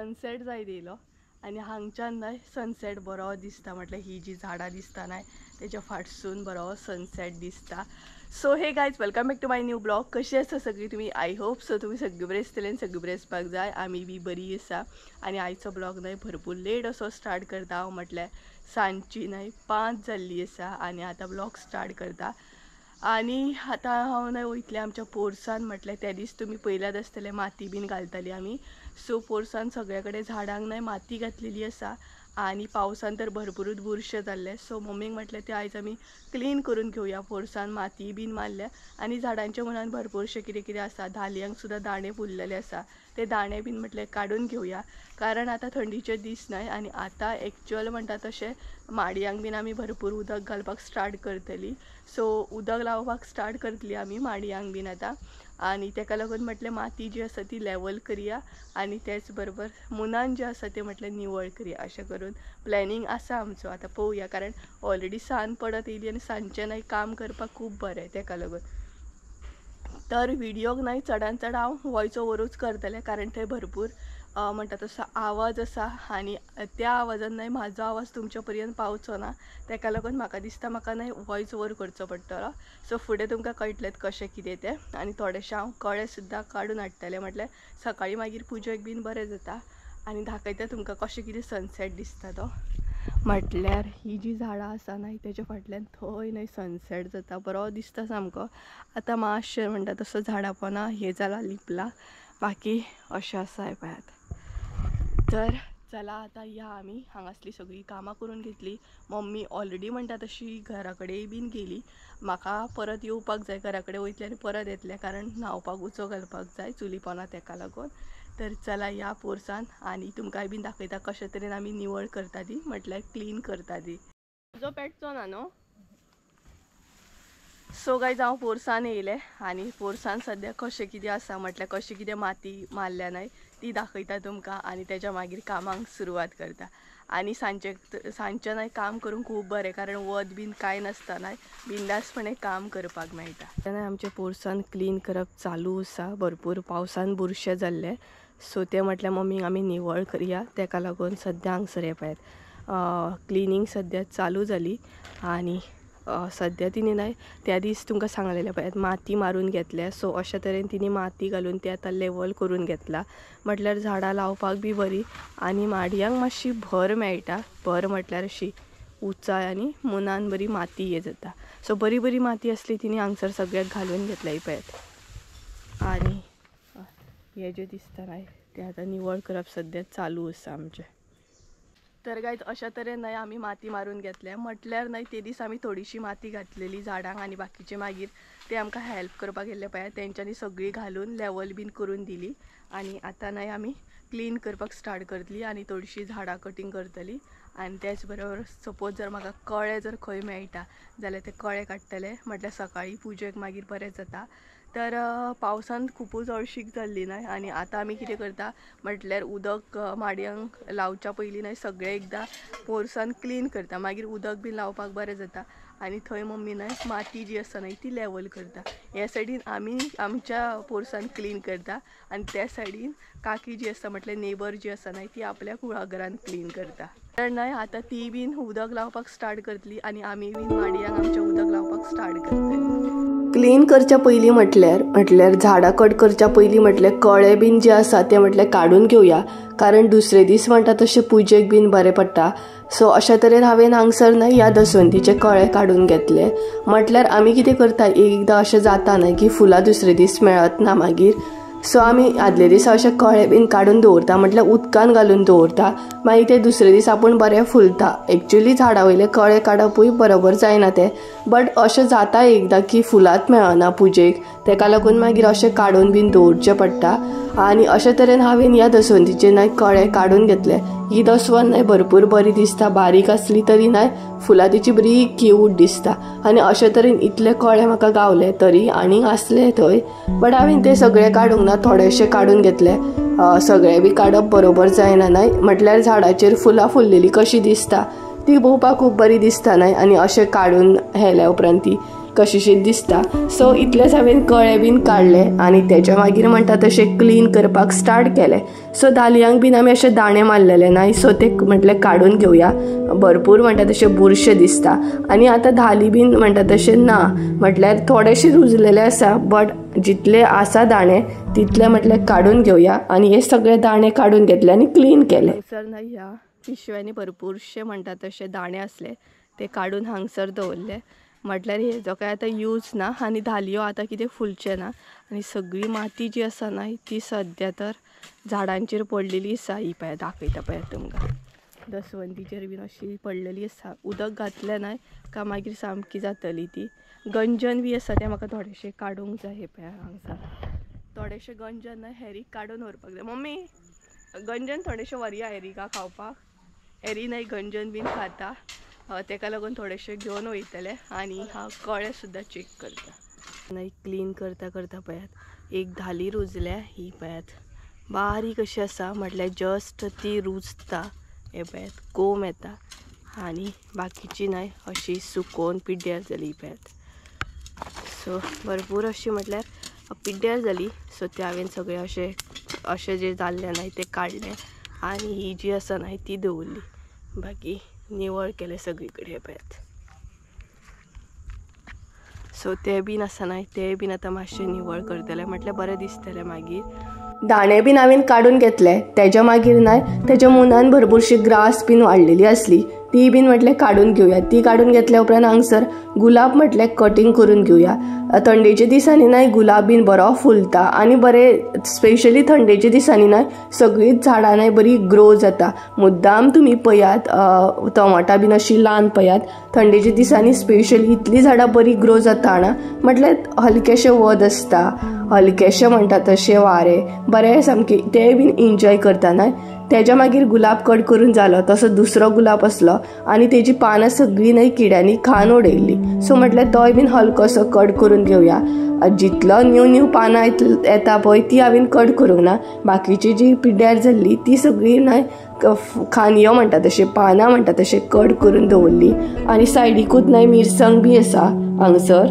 Sunset जाय दिलो आणि हांगच्यान न्हय सनसेट बरो दिसता। म्हटल्यार ही जी झाडां दिसता न्हय तेच्या फाटसून बरो सनसेट दिसता। So hey guys welcome back to my new blog. कशी आसा सगळी तुम्ही? आय होप सो तुम्ही सगळी बरे आसतले, सगळी बरे आसपाक जाय। आमी बी बरी आसा आणि आयचो ब्लॉग न्हय भरपूर लेट असो स्टार्ट करता हांव। म्हटल्यार सांजची न्हय 5 जाल्ली आसा आणि आता ब्लॉग स्टार्ट करता। आणि आता हांव न्हय वयतलें आमच्या पोरसान। म्हटल्यार त्या दीस तुम्ही पयल्यात आसतले माती बीन घालताली आमी। सो पोरसान सगळे कडेन झाडांक न्हय माती घातलेली आसा आणि पावसान तर भरपूरच बुरशे जाल्ले। सो मम्मीक म्हटलें ते आयज आमी क्लीन करून घेवया। पोरसान माती बीन मारल्या आणि झाडांच्या मुळान भरपूरशे कितें कितें आसा, धालयांक सुद्धा दाणे फुललेले आसा, ते दाणे बीन म्हटले काढून घेवया। कारण आता थंडीचे दीस न्हय आणि आता एक्चुअल म्हणटा तशें माडयांक बीन आमी भरपूर उदक घालपाक स्टार्ट करतली। सो उदक लावपाक स्टार्ट करतली आमी माडयांक बीन आता। आणि तेका लागून म्हटलें माती जी आसा ती लेवल करया आणि त्याच बरोबर मुनान जे आसा ते म्हटलें निवळ करया। अशें करून प्लॅनिंग आसा आमचो। आता पळोवया, कारण ऑलरेडी सान पडत येयली आणि सांजचें न्हय काम करपाक खूब बरें तेका लागून। तर व्हिडिओक न्हय चडान चड हांव वॉयस ओवरूच करतलें, कारण थंय भरपूर म्हणटा तसो आवाज आसा आणि त्या आवाजान न्हय म्हाजो आवाज तुमच्या पर्यंत पावचो ना। तेका लागून म्हाका दिसता म्हाका न्हय वॉयस ओवर करचो पडटलो। सो फुडें तुमकां कळटलें कशें कितें तें। आणि थोडेशें हांव कळे सुद्दां काडून हाडटलें, म्हटल्यार सकाळी मागीर पुजेक बीन बरें जाता। आणि दाखयता तुमकां कशें कितें सनसेट दिसता तो। म्हटल्यार ही जी झाडां आसा न्हय तेच्या फाटल्यान थंय न्हय सनसेट जाता, बरो दिसता सामको। आता मातशें म्हणटा तसो झाडां पोंदां हें जाला, लिपला, बाकी अशें आसा हे पळयात। तर चला आता या आमी हांगासली सगळी कामां करून घेतली। मम्मी ऑलरेडी म्हणटा तशी घरा कडेन बीन गेली। म्हाका परत येवपाक जाय, घरा कडेन वयतलें आनी परत येतलें, कारण न्हावपाक उजो घालपाक जाय चुली पोंदा तेका लागून। तर चला या पोरसान आणि तुमकांय बीन दाखयता कशे तरेन आमी निवळ करता ती, म्हटल्यार क्लीन करता ती। तुजो पेटचो ना न्हू? सो गायज हांव पोरसान येयलें आणि पोरसान सद्या कशें कितें आसा, म्हटल्यार कशी कितें माती मारल्या न्हय ती दाखयता तुमकां आणि तेच्या मागीर कामांक सुरवात करता। आणि सांजचें न्हय काम करूंक खूब बरें, कारण वत बीन कांय नासता न्हय, बिंदासपणे काम करपाक मेळटा। तेन्ना आमचे पोरसान क्लीन करप चालू आसा। भरपूर पावसान बुरशे जाल्ले, सो ते म्हटल्यार मम्मीक आमी निवळ करया, तेका लागून सद्या हांगसर हे पळयात क्लिनींग सद्या चालू जाली। आणि सद्या तिने न्हय त्या दीस तुमकां सांगलेलें पळयात माती मारून घेतल्या। सो अशा तरेन तिने माती घालून ते आतां लेवल करून घेतला, म्हटल्यार झाडां लावपाक बी बरी आणि माडयांक मातशी भर मेळटा। भर म्हटल्यार अशी उंचाय आणि मुनान बरी माती हे जाता। सो बरी बरी माती आसली तिने हांगसर सगळ्याक घालून घेतल्या ही पळयात। आणि हे जे दिसता न्हय ते आतां निवळ करप सद्या चालू आसा आमचें। तर गायज अशा तरेन न्हय आमी माती मारून घेतल्या। म्हटल्यार न्हय ते दीस आमी थोडीशी माती घातलेली झाडांक आणि बाकीचे मागीर ते आमकां हेल्प करपाक येयल्ले पळयात, तेंच्यांनी सगळी घालून लेवल बीन करून दिली। आणि आता न्हय आमी क्लीन करपाक स्टार्ट करतली आणि थोडीशी झाडां कटींग करतली। आणि त्याच बरोबर सपोज जर म्हाका कळे जर खंय मेळटा जाल्यार ते कळे काडटले, म्हटल्यार सकाळी पुजेक मागीर बरें जाता। तर पावसान खूबच हळशीक जाल्ली न्हय आणि आता आमी कितें करता म्हटल्यार उदक माडयांक लावच्या पयलीं न्हय सगळें एकदां पोरसान क्लीन करता, मागीर उदक बीन लावपाक बरें जाता। आणि थंय मम्मी न्हय माती जी आसा न्हय ती लेवल करता। ह्या सायडीन आमी आमच्या पोरसान क्लीन करता आणि त्या सायडीन काकी जी आसा म्हटल्यार नेबर जी आसा न्हय ती आपल्या कुळागरान क्लीन करता। तर न्हय आता ती बीन उदक लावपाक स्टार्ट करतली आणि आमी बीन माडयांक आमच्या उदक लावपाक स्टार्ट करतली। क्लीन करच्या पयलीं म्हटल्यार झाडां कट करच्या पयलीं म्हटल्यार कळे बीन जे आसा ते म्हटल्यार काडून घेवया, कारण दुसरे दीस म्हणटा तशें पुजेक बीन बरें पडटा। सो अशा तरेन हांवें हांगसर न्हय ह्या दसवंतीचे कळे काडून घेतले। म्हटल्यार आमी कितें करता एकदां अशें जाता न्हय की फुलां दुसरे दीस मेळत ना मागीर, सो आमी आदले दिसा अशें कळे बीन काडून दवरता, म्हटल्यार उदकान घालून दवरता, मागीर ते दुसरे दीस आपूण बरें फुलता। एक्चुअली झाडा वयले कळे काडपूय बरोबर जायना ते, बट अशें जाता एकदां की फुलांच मेळना पुजेक, तेका लागून मागीर अशें काडून बीन दवरचें पडटा। आणि अशे तरेन हांवें ह्या दसवंतीचे न्हय कळे काडून घेतले। ही दसवंत न्हय भरपूर बरी दिसता, बारीक आसली तरी न्हय फुलां तिची बरी क्यूट दिसता। आणि अशे तरेन इतले कळे म्हाका गावले, तरी आनीक आसले थंय, बट हांवें ते सगळे काडूंक ना, थोडेशे काडून घेतले। सगळे बी काडप बरोबर जायना न्हय, म्हटल्यार झाडाचेर फुलां फुल्लेली कशी दिसता ती पळोवपाक खूब बरी दिसता न्हय। आणि अशें काडून हेल्या उपरांत ती कशीशीच दिसता. सो इतलेच हांवें कळे बीन काडले आनी तेच्या मागीर म्हणटा तशें क्लीन करपाक स्टार्ट केलें. सो धालयांक बीन आमी अशे दाणे मारलेले नाय, सो ते म्हटलें काडून घेवया. भरपूर म्हणटा तशे बुरशे दिसता आनी आतां धाली बीन म्हणटा तशें ना, म्हटल्यार थोडेशे रुजलेले आसा, बट जितले आसा दाणे तितले म्हटल्यार काडून घेवया. आनी हे सगळे दाणे काडून घेतले आनी क्लीन केले. हांगसर ना ह्या पिशव्यांनी भरपूरशे म्हणटा तशे दाणे असले, ते काडून हांगसर दवरले. म्हटल्यार हेजो काय आतां यूज ना आनी धालयो आतां कितें फुलचे ना. आनी सगळी माती जी आसा ना ती सद्या तर झाडांचेर पडलेली आसा. ही पळय दाखयता पळय तुमकां, दसवंतीचेर बीन अशी पडलेली आसा. उदक घातलें ना का मागीर सामकी जातली ती. गंजन बी आसा ते म्हाका थोडेशे काडूंक जाय. हे पळय हांगसर थोडेशे गंजन ना हेरीक काडून व्हरपाक जाय. मम्मी गंजन थोडेशे व्हरया एरिका खावपाक. एरी नाही गंजन बीन खाता, तेका लागून थोडेशे घेवन वयतले. आनी हांव कळे सुद्दां चेक करता. नाही क्लीन करता करता पळयात एक धाली रुजल्या. ही पळयात बारीक अशी आसा, म्हटल्यार जस्ट ती रुजता. हे पळयात कोंब येता आनी बाकीची नाही अशी सुकोवन पिड्ड्यार जाली पळयात. सो भरपूर अशी म्हटल्यार पिड्ड्यार जाली. सो ते हांवें सगळे अशे जे जाल्ले नाही ते काडले आनी ही जी आसा नाही ती दवरली. बाकी निवळ केले सगळीकडे. हे पळयात. सो ते बीन आसा नाही ते बीन आतां मातशे निवळ करतले, म्हटल्यार बरें दिसतले मागीर. दाणे बीन हांवें काडून घेतले. तेच्या मागीर नाय तेच्या मुनान भरपूरशी ग्रास बीन वाडलेली आसली, ती बीन म्हटलें काडून घेवया. ती काडून घेतल्या उपरांत हांगसर गुलाब म्हटलें कटींग करून घेवया. थंडेच्या दिसांनी नाय गुलाब बीन बरो फुलता आनी बरें, स्पेशली थंडेच्या दिसांनी नाय सगळीच झाडां नाय बरी ग्रो जाता. मुद्दाम तुमी पळयात टमाटां बीन अशी ल्हान पळयात, थंडेच्या दिसांनी स्पेशली इतली झाडां बरी ग्रो जाता ना, म्हटल्यार हलकेशे वत आसता, हलकेशे म्हणटा तशे वारे बरे सामके ते बीन एन्जॉय करता नाय. तेच्या मागीर गुलाब कट करून जालो, तसो दुसरो गुलाब असलो आनी तेजी पानां सगळी न्हय किड्यांनी खावन उडयल्ली. सो म्हटल्यार तोय बीन हलकोसो कट करून घेवया. जितलो न्यू पानां येता पळय ती हांवें कट करूंक ना, बाकीची जी पिड्ड्यार जाल्ली ती सगळी न्हय खांदयो म्हणटा तशे पानां म्हणटा तशे कट करून दवरली. आनी सायडीकूच न्हय मिरसांग बी आसा हांगसर.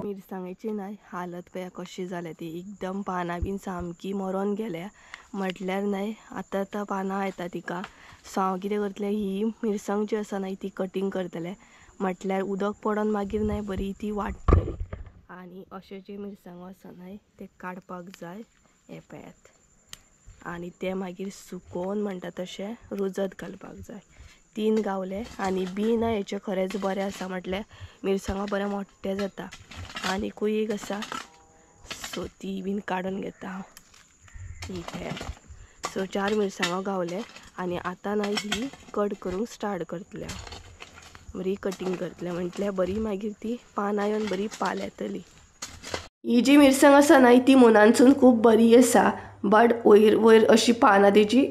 मिरसांगेची न्हय हालत पळया कशी जाल्या ती, एकदम पानां बीन सामकी मरोन गेल्या. म्हटल्यार न्हय आतां पानां येता तिका. सो हांव कितें करतलें, ही मिरसांग जी आसा न्हय ती कटींग करतलें. म्हटल्यार उदक पडोन मागीर न्हय बरी ती वाडटली. आनी अशे जे मिरसांगो आसा न्हय ते काडपाक जाय. हे पळयात. आनी ते मागीर सुकोवन म्हणटा तशें रुजत घालपाक जाय. 3 गावले आनी बीन हेचे खरेंच बरें आसा, म्हटल्यार मिरसांगो बरे मोठे जाता. आनीकूय एक आसा, सो ती बीन काडून घेता हांव. ही पळयात. सो 4 मिरसांगो गावले आनी आतां न्हय ही कट करूंक स्टार्ट करतलें हांव. बरी कटींग करतलें, म्हटल्यार बरी मागीर ती पानां येवन बरी पाल येतली. ही जी मिरसांग आसा न्हय ती मुनानसून खूब बरी आसा, बट वयर अशी पानां तेजी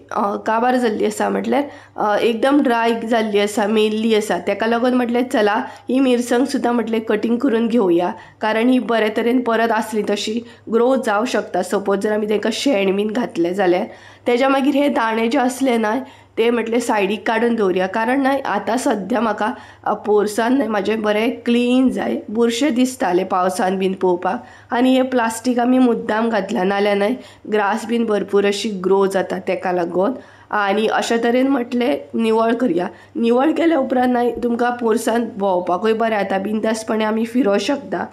काबार जाल्ली आसा, म्हटल्यार एकदम ड्राय जाल्ली आसा, मेल्ली आसा. तेका लागून म्हटल्यार चला ही मिरसांग सुद्दां म्हटल्यार कटींग करून घेवया, कारण ही बरे तरेन परत आसली तशी ग्रो जावं शकता. सपोज जर आमी ताका शेण बीन घातलें जाल्यार. तेच्या मागीर हे दाणे जे असले न्हय ते म्हटल्यार सायडीक काडून दवरया, कारण न्हय आतां सद्या म्हाका पोरसान न्हय म्हाजें बरें क्लीन जाय. बुरशे दिसताले पावसान बीन पळोवपाक, आनी हे प्लास्टीक आमी मुद्दाम घातला, नाल्यार न्हय ग्रास बीन भरपूर अशी ग्रो जाता तेका लागून. आनी अशे तरेन म्हटलें निवळ करया. निवळ केल्या उपरांत न्हय तुमकां पोरसान भोंवपाकूय बरें जाता, बिंदासपणे आमी फिरोंक शकता.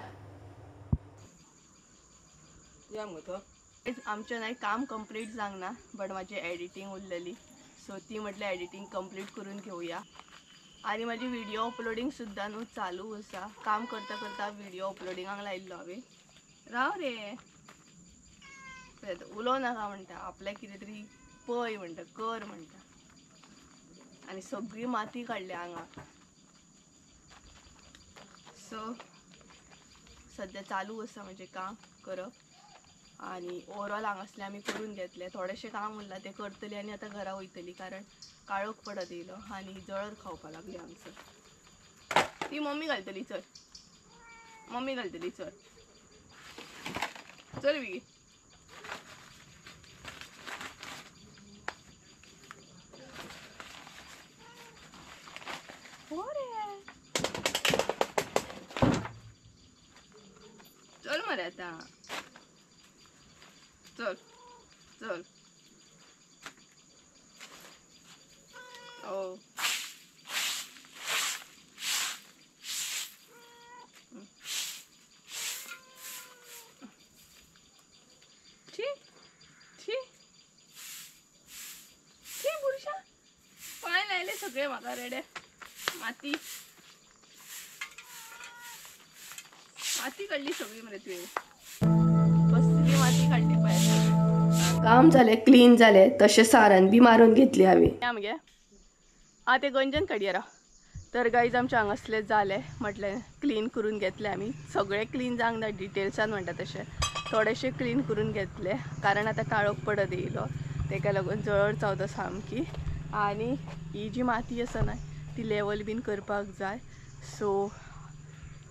आमचें न्हय काम कंप्लीट जावंक ना, बट म्हाजी एडिटींग उरलेली, सो ती म्हटल्यार एडिटींग कंप्लीट करून घेवया. आनी म्हाजी व्हिडिओ अपलोडींग सुद्दां न्हू चालू आसा. काम करता करता व्हिडिओ अपलोडिंगाक लायिल्लो हांवें. राव रे उलोव नाका म्हणटा, आपल्याक कितें तरी पळय म्हणटा, कर म्हणटा. आनी सगळी माती काडल्या हांगा. सो सद्या चालू आसा म्हजें काम करप. आनी ओवरऑल हांगासले आमी करून घेतले. थोडेशें काम उरलां ते करतली आनी आतां घरा वयतली, कारण काळोख पडत येयलो आनी जळर खावपा लागली हांगसर. ती मम्मी घालतली, चल मम्मी घालतली, चल चल वी. आता चल चल ओ छी छी छी पुरुषा पाय लायले सगळे म्हाका रेडे माती माती काढली सगळी मरे तुवें कसली माती काढली पाय काम झाले क्लीन झाले तसे सारण बी मारून घेतली हांवें आमगे ते गंजन काडया तर गाईज आमचे हांगासले जाले म्हटलें क्लीन करून घेतले आमी सगळे क्लीन जावंक ना डिटेल्सान म्हणटा तशें थोडेशे क्लीन करून घेतले कारण आता काळोख पडत येयलो तेका लागून जळ चावता सामकी आणि ही जी माती आसा ना ती लेवल बीन करपाक जाय सो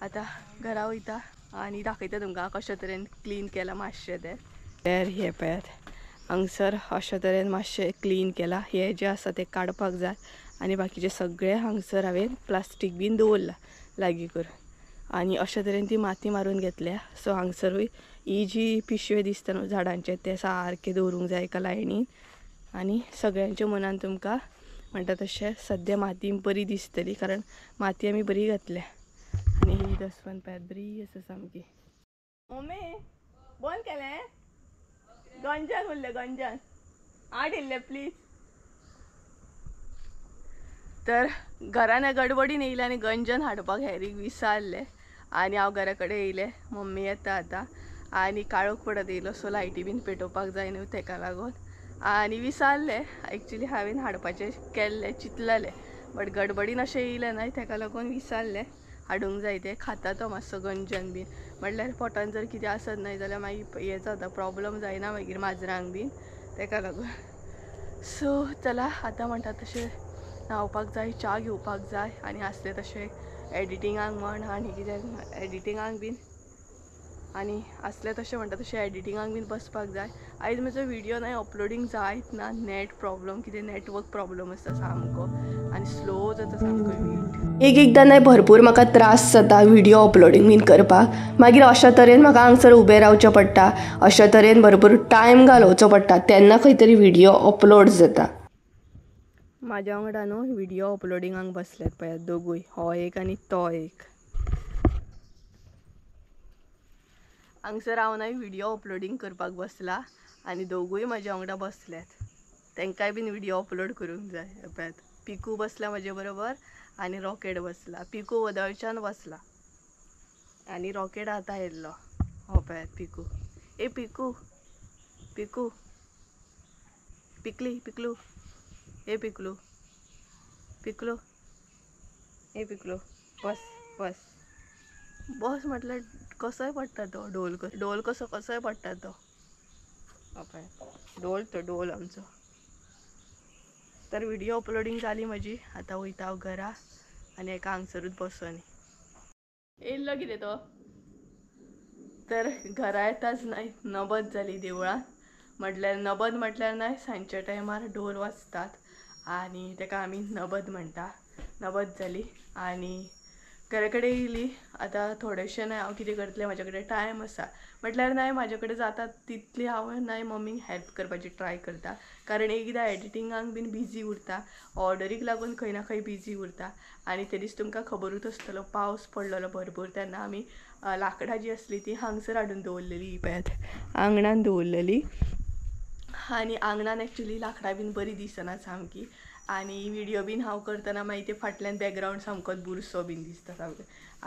आता घरा वयता आणि दाखयता तुमकां कशा तरेन क्लीन केला मातशें तें तर हे पळयात हांगसर अशा तरेन मातशें क्लीन केला हे जे आसा ते काडपाक जाय आणि बाकीचे सगळे हांगसर हांवें प्लास्टीक बीन दवरला लागीं करून आणि अशा तरेन ती माती मारून घेतल्या सो हांगसरूय ही जी पिशवे दिसता न्हू झाडांचे ते सारके दवरूंक जाय एका लायनीन आणि सगळ्यांच्या मनान तुमकां म्हणटा तशें सद्या माती बरी दिसतली कारण माती आमी बरी घातल्या आणि ही दसवंत पळयात बरी आसा सामकी मम्मी बंद केलें गंजन उरलें गंजन आड येयल्लें प्लीज तर घरान गडबडीन येयलें आनी गंजन हाडपाक हेरीक विसारलें आनी हांव घरा कडेन येयलें मम्मी येता आतां आनी काळोख पडत येयलो सो लायटी बीन पेटोवपाक जाय न्हू तेका लागून आनी विसारलें एक्चुली हांवें हाडपाचें केल्लें चिंतलेलें बट गडबडीन अशें येयलें न्हय तेका लागून विसारलें हाडूंक जाय तें खाता तो मातसो गंजन बीन म्हटल्यार पोटान जर कितें आसत न्हय जाल्यार मागीर हें जाता प्रॉब्लम जायना मागीर माजरांक बीन तेका लागून सो चला आतां म्हणटा तशें न्हावपाक जाय च्या घेवपाक जाय आनी आसलें तशें एडिटिंगाक म्हण आनी कितें एडिटिंगाक बीन आनी आसलें तशें म्हणटा तशें एडिटिंगाक बीन बसपाक जाय आयज म्हजो व्हिडिओ न्हय अपलोडींग जायत ना नेट प्रॉब्लम कितें नेटवर्क प्रॉब्लम आसता सामको आनी स्लो जाता सामको एकदां न्हय भरपूर म्हाका त्रास जाता व्हिडिओ अपलोडींग बीन करपाक मागीर अशा तरेन म्हाका हांगसर उबें रावचें पडटा अशा तरेन भरपूर टायम घालोवचो पडटा तेन्ना खंय तरी व्हिडिओ अपलोड जाता म्हाज्या वांगडा न्हू व्हिडिओ अपलोडिंगाक बसल्यात पळयात दोगूय हो एक आनी तो एक हांगसर हांव न्हय व्हिडिओ अपलोडींग करपाक बसला आनी दोगूय म्हाज्या वांगडा बसल्यात तांकांय बीन व्हिडिओ अपलोड करूंक जाय पळयात पिकू बसला म्हाजे बरोबर आनी रॉकेट बसला पिकू वदळच्यान बसला आनी रॉकेट आतां येयल्लो हो पळयात पिकू ए पिकू पिकू पिकली पिकलू ए पिकलू पिकलू ए पिकलू बस बस बस म्हटल्यार कसोय पडटा तो ढोल कसोय पडटा तो ढोल तो ढोल आमचो तर व्हिडिओ अपलोडींग जाली म्हजी आतां वयता हांव घरा आनी एका हांगसरूच बसोनी येयल्लो कितें तो तर घरा येताच न्हय नबत जाली देवळान म्हटल्यार नबत म्हटल्यार न्हय सांजच्या टायमार ढोल वाजतात आनी तेका आमी नबत म्हणटा नबत जाली आनी घरा कडेन येयली आतां थोडेशें न्हय हांव कितें करतलें म्हाजे कडेन टायम आसा म्हटल्यार न्हय म्हाजे कडेन जाता तितली हांव न्हय मम्मीक हेल्प करपाची ट्राय करता कारण एकदां एडिटिंगाक बीन बिजी उरता ऑर्डरीक लागून खंय ना खंय बिजी उरता आनी ते दीस तुमकां खबरूच आसतलो पावस पडलेलो भरपूर तेन्ना आमी लाकडां जी आसली ती हांगसर हाडून दवरलेली पळयात आंगणान दवरलेली आनी आंगणान एक्चुली लाकडां बीन बरी दिसना सामकी आनी व्हिडिओ बीन हांव करतना मागीर ते फाटल्यान बॅकग्रावंड सामकोच बुरसो बीन दिसता सामको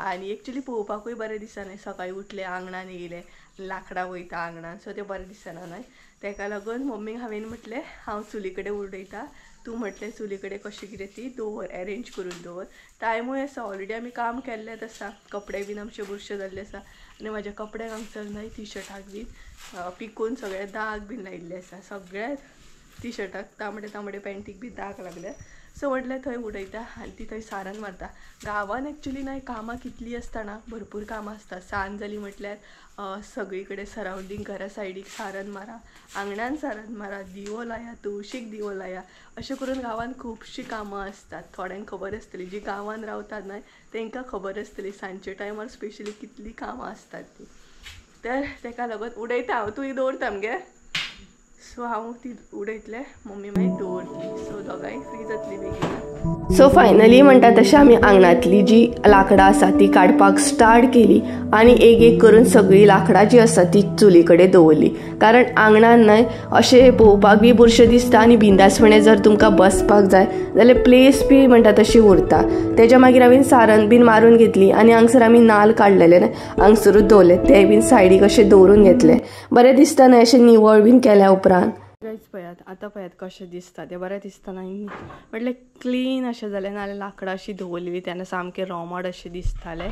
आनी एक्चुली पळोवपाकूय बरें दिसना सकाळीं उठलें आंगणान येयलें लाकडां वयता आंगणान सो तें बरें दिसना न्हय तेका लागून मम्मीक हांवें म्हटलें हांव चुली कडेन उडयता तूं म्हटलें चुली कडेन कशी कितें ती दवर एरेंज करून दवर टायमूय आसा ऑलरेडी आमी काम केल्लेंच आसा कपडे बीन आमचे बुरशे जाल्ले आसा आनी म्हाज्या कपड्यांक हांगसर न्हय टी शर्टाक बीन पिकून सगळे दाग बीन लायिल्ले आसा सगळ्या टी शर्टाक तांबडे तांबडे पॅन्टीक बी दाग लागल्या सो म्हटलें थंय उडयता आनी ती थंय सारण मारता गांवान एक्चुली न्हय कामां कितलीं आसतना भरपूर कामां आसता सांज जाली म्हटल्यार सगळी कडेन सरावंडींग घरा सायडीक सारण मारा आंगणान सारण मारा दिवो लाया तुळशीक दिवो लाया अशें करून गांवान खुबशीं कामां आसतात थोड्यांक खबर आसतली जीं गांवान रावतात न्हय तांकां खबर आसतली सांजच्या टायमार स्पेशली कितलीं कामां आसतात ती तर ताका लागून उडयता हांव, तूं दवरता मगे. सो हांव ती उडयतलें, मम्मी मागीर दवरतली. सो दोगांय फ्री जातली बेगीन. सो फायनली म्हणटा तशें आमी आंगणांतली जी लाकडां आसा ती काडपाक स्टार्ट केली आनी एक एक करून सगळी लाकडां जी आसा ती चुली कडेन दवरली. कारण आंगणान न्हय अशें पळोवपाक बी बुरशें दिसता आनी बिंदासपणे जर तुमकां बसपाक जाय जाल्यार प्लेस बी म्हणटा तशी उरता. तेज्या मागीर हांवें सारण बीन मारून घेतली आनी हांगसर आमी नाल्ल काडलेले न्हय हांगसरूच दवरले, ते बीन सायडीक अशें दवरून घेतले. बरें दिसता न्हय अशें निवळ बीन केल्या उपरांत. गायज पळयात आतां पळयात कशें दिसता तें, बरें दिसता ना म्हटलें क्लीन अशें जालें, नाल्यार लाकडां अशी दवरलेली तेन्ना सामकें रोमट अशें दिसतालें.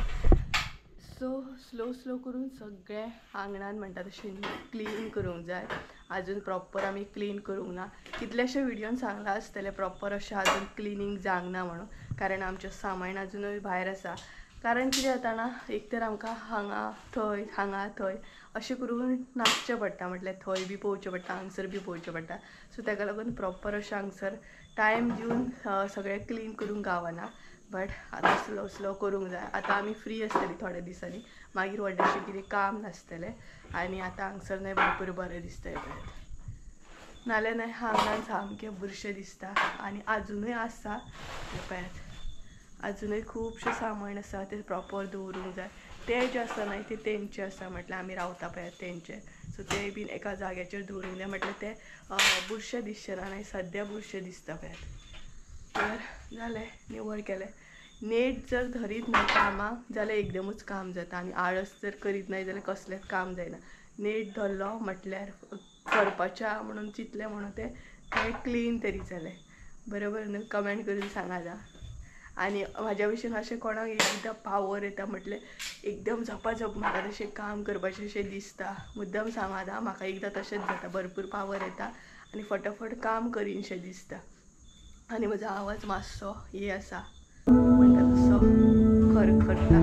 सो स्लो स्लो करून सगळें आंगणान म्हणटा तशें क्लीन करूंक जाय. अजून प्रॉपर आमी क्लीन करूंक ना. कितलेशे व्हिडियोन सांगलां आसतलें प्रॉपर अशें अजून क्लिनींग जावंक ना म्हणून, कारण आमचें सामान अजुनूय भायर आसा. कारण कितें जाता ना, एक तर आमकां हांगा थंय अशें करून नाचचें पडटा, म्हटल्यार थंय बी पळोवचें पडटा, हांगसर बी पळोवचें पडटा. सो ताका लागून प्रॉपर अशें हांगसर टायम दिवन सगळें क्लीन करूंक गावना. बट आतां स्लो स्लो करूंक जाय. आतां आमी फ्री आसतलीं थोड्या दिसांनी, मागीर व्हडलेशें कितें काम नासतलें आनी आतां हांगसर न्हय भरपूर बरें दिसता पळयात. नाल्यार न्हय हांगान सामकें बुरशें दिसता आनी अजुनूय आसा पळयात. अजुनूय खुबशें सामान आसा तें प्रॉपर दवरूंक जाय. ते जे आसा न्हय ते तेंचे आसा, म्हटल्यार आमी रावता पळयात तेंचे. सो ते बीन एका जाग्याचेर दवरूंक जाय, म्हटल्यार ते बुरशें दिसचें ना. सद्या बुरशें दिसता पळयात. तर जालें, निवळ केलें. नेट जर धरीत न्हय कामाक जाल्यार एकदमूच काम जाता आनी आळस जर करीत न्हय जाल्यार कसलेंच काम जायना. नेट धरलो म्हटल्यार करपाच्या म्हणून चिंतलें म्हणून तें क्लीन तरी जालें. बरोबर न्हू? कमेंट करून सांगात. आनी म्हाज्या भशेन अशें कोणाक एकदां पावर येता म्हटल्यार एकदम झपाझप म्हाका तशें काम करपाचें अशें दिसता, मुद्दम सांगात. म्हाका एकदां तशेंच जाता, भरपूर पावर येता आनी फटाफट काम करीनशें दिसता. आनी म्हजो आवाज मातसो हे आसा म्हणटा तसो खरखरता.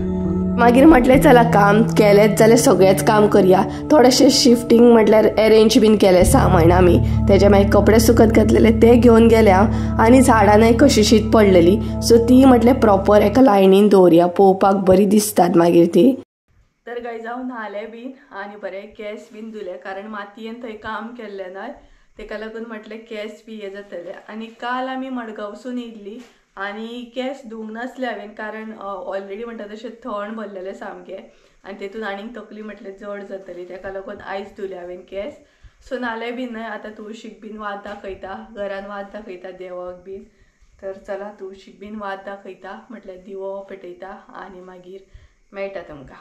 मागीर म्हटलें चला काम केलेंच जाल्यार सगळेंच काम करया. थोडेशें शिफ्टींग म्हटल्यार अरेंज बीन केलें सामान आमी. तेजे मागीर कपडे सुकत घातलेले ते घेवन गेले हांव आनी झाडांय कशी शीत पडलेली. सो ती म्हटल्यार प्रॉपर एका लायनीन दवरया, पळोवपाक बरी दिसतात मागीर ती. तर गायज हांव न्हालें बीन आनी बरें केस बीन धुले, कारण मातयेन थंय काम केल्लें न्हय तेका लागून म्हटलें केस बी हे जातले. आनी काल आमी मडगांवसून येयल्लीं आनी केस धुवंक नासले हांवें, कारण ऑलरेडी म्हणटा तशें थंड भरलेलें सामकें आनी तेतून आनीक तकली म्हटल्यार जड जातली. तेका लागून आयज धुले हांवें केस. सो नालें बीन न्हय आतां तुळशीक बीन वात दाखयता, घरान वात दाखयता देवाक बीन. तर चला तुळशीक बीन वात दाखयता, म्हटल्यार दिवो पेटयता आनी मागीर मेळटा तुमकां.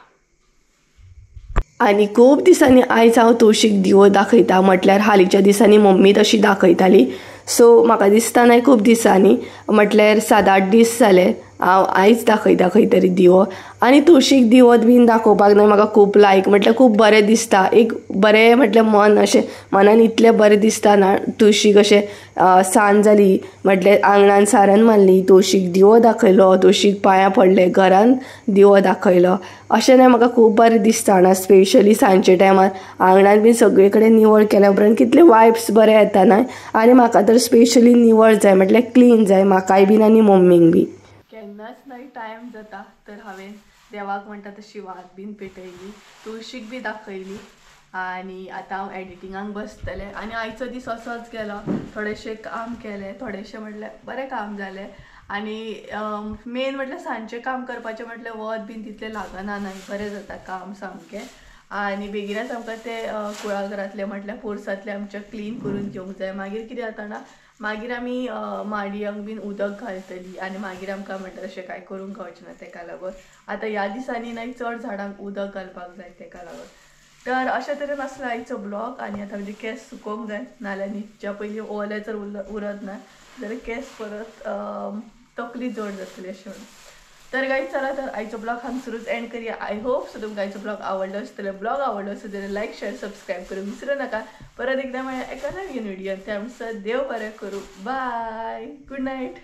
आनी खूब दिसांनी आयज हांव तुळशीक दिवो दाखयता, म्हटल्यार हालींच्या दिसांनी मम्मी तशी दाखयताली. सो म्हाका दिसता न्हय खूब दिसांनी, म्हटल्यार 7-8 दीस जाले हांव आयज दाखयता खंय तरी दिवो. आनी तुळशीक दिवो बीन दाखोवपाक न्हय म्हाका खूब लायक, म्हटल्यार खूब बरें दिसता. एक बरें म्हटल्यार मन अशें मनान इतलें बरें दिसता ना. तुळशीक अशें सांज जाली म्हटल्यार आंगणान सारण मारली, तुळशीक दिवो दाखयलो, तुळशीक पांयां पडले, घरान दिवो दाखयलो, अशें न्हय म्हाका खूब बरें दिसता ना. स्पेशली सांजचे टायमार आंगणान बीन सगळे कडेन निवळ केल्या उपरांत कितले वायब्स बरे येता न्हय. आनी म्हाका तर स्पेशली निवळ जाय, म्हटल्यार क्लीन जाय म्हाकाय बीन आनी मम्मीक बी. केन्नाच न्हय टायम जाता तर हांवें देवाक म्हणटा तशी वात बीन पेटयली, तुळशीक बी दाखयली आनी आतां हांव एडिटिंगाक बसतलें. आनी आयचो दीस असोच गेलो, थोडेशें काम केलें, थोडेशें म्हटल्यार बरें काम जालें. आनी मेन म्हटल्यार सांजचें काम करपाचें म्हटल्यार वत बीन तितलें लागना न्हय, बरें जाता काम सामकें. आनी बेगीनच आमकां ते कुळागरांतले म्हटल्यार पोरसांतले आमच्या क्लीन करून घेवंक जाय. मागीर कितें जाता ना, मागीर आमी माडयांक बीन उदक घालतलीं आनी मागीर आमकां म्हणटा तशें कांय करूंक गावचें ना. तेका लागून आतां ह्या दिसांनी न्हय चड झाडांक उदक घालपाक जाय तेका लागून. तर अशे तरेन आसलो आयचो ब्लॉग. आनी आतां म्हणजे केस सुकोवंक जाय, नाल्यार न्हिदच्या पयलीं ओले जर उरत ना जाल्यार केस परत तकली जड जातली अशें म्हणून. तर गायज चला तर आयचो ब्लॉग हांगसरूच एंड करूया. आय होप सो तुमकां आयचो ब्लॉग आवडलो आसतलो. ब्लॉग आवडलो आसत जाल्यार लायक शेअर सबस्क्राईब करूंक विसरू नाका. परत एकदा मेळया एका नवीन व्हिडियोन. त्या देव बरें करूं. Bye, good night.